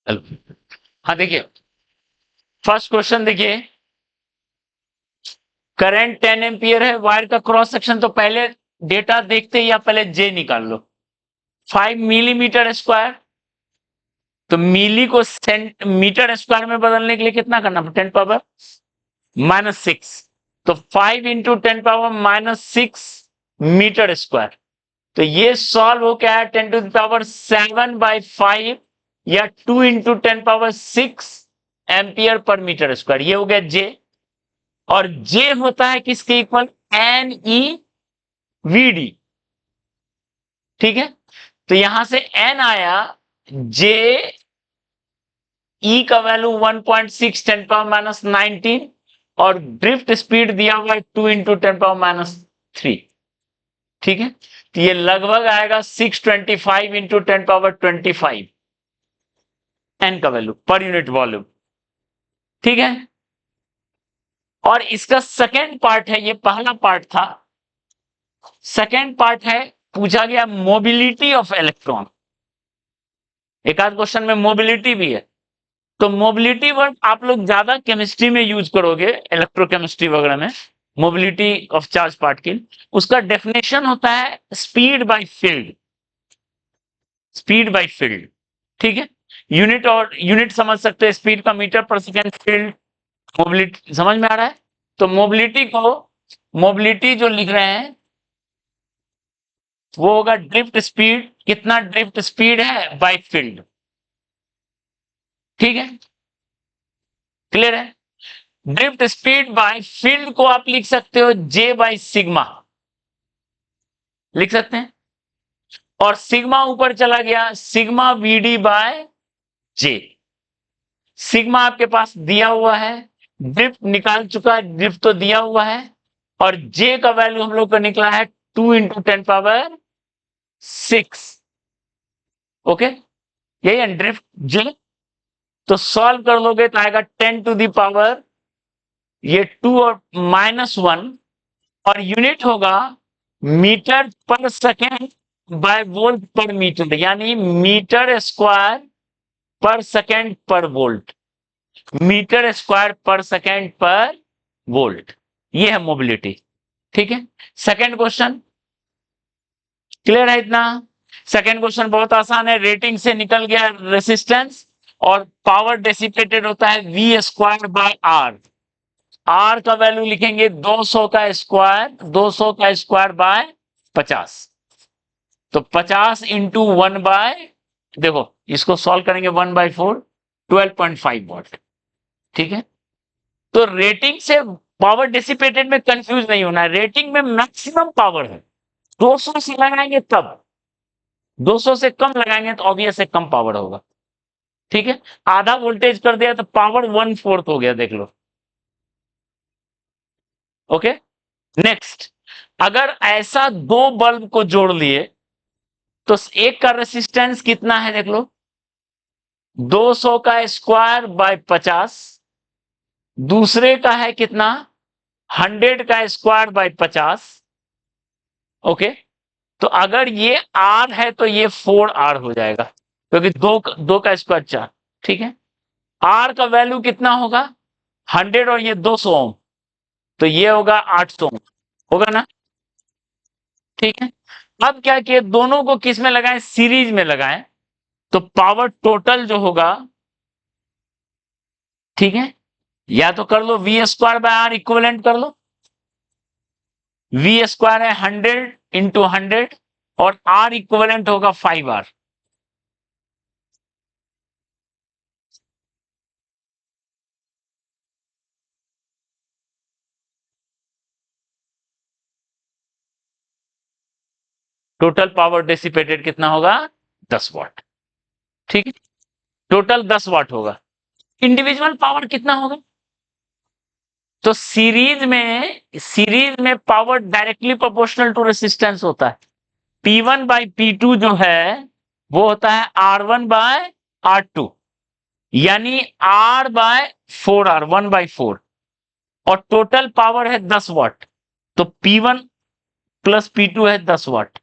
चलो, हाँ देखिए, फर्स्ट क्वेश्चन देखिए, करंट 10 एम्पियर है, वायर का क्रॉस सेक्शन, तो पहले डेटा देखते ही आप पहले जे निकाल लो। 5 मिलीमीटर स्क्वायर, तो मिली को मीटर स्क्वायर में बदलने के लिए कितना करना, 10 पावर -6, तो 5 इंटू 10 पावर -6 मीटर स्क्वायर। तो ये सॉल्व हो क्या है, 10 टू द पावर 7/5 या 2 into 10 power 6 ampere per metre square, ये हो गया जे। और जे होता है किसके equal, N E V D, ठीक है। तो यहां से एन आया, जे ई का वैल्यू 1.6 10 पावर -19, और ड्रिफ्ट स्पीड दिया हुआ है 2 इंटू 10 पावर -3, ठीक है। तो ये लगभग आएगा 625 इंटू 10 पावर 25 एन का वैल्यू पर यूनिट वॉल्यूम, ठीक है। और इसका सेकेंड पार्ट है, ये पहला पार्ट था, सेकेंड पार्ट है, पूछा गया मोबिलिटी ऑफ इलेक्ट्रॉन। एक आध क्वेश्चन में मोबिलिटी भी है, तो मोबिलिटी वर्ड आप लोग ज्यादा केमिस्ट्री में यूज करोगे, इलेक्ट्रोकेमिस्ट्री वगैरह में, मोबिलिटी ऑफ चार्ज पार्टिकल। उसका डेफिनेशन होता है speed by field, speed by field, ठीक है। यूनिट और यूनिट समझ सकते हैं, स्पीड का मीटर पर सेकेंड, फील्ड मोबिलिटी, समझ में आ रहा है। तो मोबिलिटी को, मोबिलिटी जो लिख रहे हैं वो होगा ड्रिफ्ट स्पीड, कितना ड्रिफ्ट स्पीड है बाय फील्ड, ठीक है, क्लियर है। ड्रिफ्ट स्पीड बाय फील्ड को आप लिख सकते हो जे बाय सिग्मा, लिख सकते हैं। और सिग्मा ऊपर चला गया, sigma VD by J. Sigma आपके पास दिया हुआ है, ड्रिफ्ट निकाल चुका है, ड्रिफ्ट तो दिया हुआ है, और जे का वैल्यू हम लोग का निकला है 2 इंटू 10 पावर 6, ओके, यही है ड्रिफ्ट जे। तो सॉल्व कर लोगे तो आएगा 10 टू दी पावर ये 2 और -1, और यूनिट होगा मीटर पर सेकेंड बाय वोल्ट पर मीटर, यानी मीटर स्क्वायर पर सेकेंड पर वोल्ट, मीटर स्क्वायर पर सेकेंड पर वोल्ट, ये है मोबिलिटी, ठीक है। सेकेंड क्वेश्चन क्लियर है इतना। सेकेंड क्वेश्चन बहुत आसान है, रेटिंग से निकल गया रेसिस्टेंस, और पावर डेसिपेटेड होता है V square by R. R का वैल्यू लिखेंगे 200 का स्क्वायर, 200 का स्क्वायर बाय 50, तो 50 इंटू 1 बाय, देखो इसको सॉल्व करेंगे 1/4, 12.5 वॉट, ठीक है। तो रेटिंग से पावर डिसिपेटेड में कंफ्यूज नहीं होना है, रेटिंग में मैक्सिमम पावर है, 200 से लगाएंगे तब, 200 से कम लगाएंगे तो ऑब्वियस है कम पावर होगा, ठीक है। आधा वोल्टेज कर दिया तो पावर 1/4 हो गया, देख लो, ओके। नेक्स्ट, अगर ऐसा दो बल्ब को जोड़ लिए तो एक का रेसिस्टेंस कितना है, देख लो, 200 का स्क्वायर बाय 50, दूसरे का है कितना, 100 का स्क्वायर बाय 50, ओके। तो अगर ये आर है तो ये 4R हो जाएगा, क्योंकि दो का स्क्वायर 4, ठीक है। आर का वैल्यू कितना होगा, 100 और ये 200 ओम, तो ये होगा 800 ओम, होगा ना, ठीक है। अब क्या किए, दोनों को किस में लगाएं, सीरीज में लगाएं, तो पावर टोटल जो होगा, ठीक है, या तो कर लो V square by R equivalent कर लो, वी स्क्वायर है 100 इंटू 100, और आर इक्विवेलेंट होगा 5R, टोटल पावर डिसिपेटेड कितना होगा, 10 वाट, ठीक है, टोटल 10 वाट होगा। इंडिविजुअल पावर कितना होगा, तो सीरीज में power directly proportional to resistance होता है, P1 बाई P2 जो है वो होता है R1 बाय R2, यानी R बाय 4R, 1/4, और टोटल पावर है 10 वाट, तो P1 प्लस P2 है 10 वाट।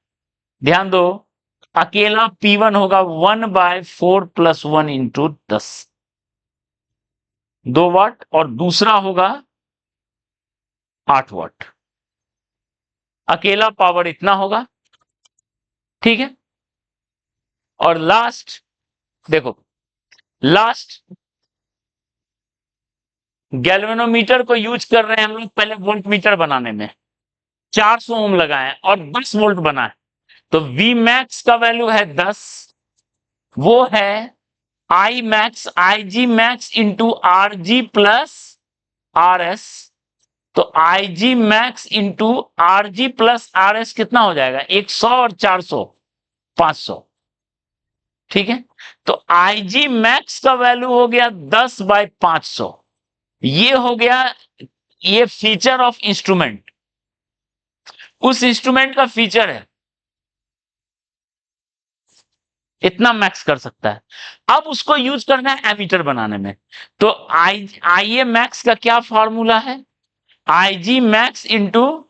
ध्यान दो, अकेला P1 होगा 1/4 + 1 × 10, 2 वाट, और दूसरा होगा 8 वाट। अकेला पावर इतना होगा, ठीक है। और लास्ट देखो, लास्ट गैल्वेनोमीटर को यूज कर रहे हैं हम लोग पहले वोल्ट मीटर बनाने में। 400 ओम लगाए और 10 वोल्ट बना है, तो वी मैक्स का वैल्यू है 10, वो है I max, I G max into R G plus R S. तो I G max into R G plus R S कितना हो जाएगा? 100 और 400, 500, ठीक है। तो आई जी मैक्स का वैल्यू हो गया 10/500। ये हो गया, ये फीचर ऑफ इंस्ट्रूमेंट, उस इंस्ट्रूमेंट का फीचर है, इतना मैक्स कर सकता है। अब उसको यूज करना है एमीटर बनाने में। तो आई ए मैक्स का क्या फॉर्मूला है? I G max into,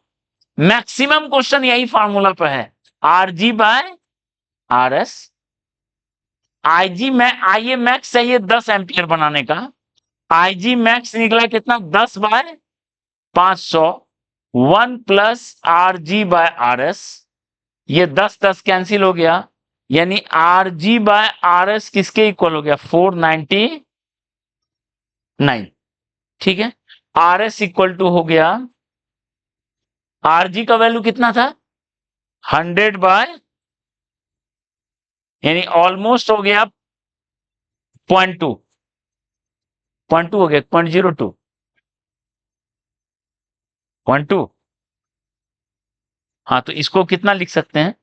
maximum question यही फॉर्मूला पे है, R G by R S. I G में आई ए मैक्स चाहिए 10 एम्पियर बनाने का, आई जी मैक्स निकला कितना? 10/500, 1 + R G by R S. ये 10 कैंसिल हो गया, यानी R G by R S किसके इक्वल हो गया? 499, ठीक है। आर एस इक्वल टू हो गया, आर जी का वैल्यू कितना था? 100, यानी ऑलमोस्ट हो गया 0.2, 0.2 हो गया, 0.02, 0.2। हाँ, तो इसको कितना लिख सकते हैं?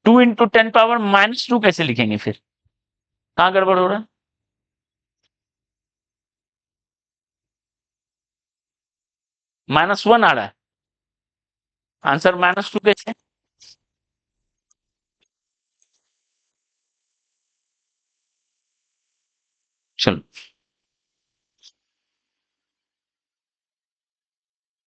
2 × 10⁻⁻2 कैसे लिखेंगे फिर? कहां गड़बड़ हो रहा है? -1 आ रहा है, आंसर -2 कैसे? चलो।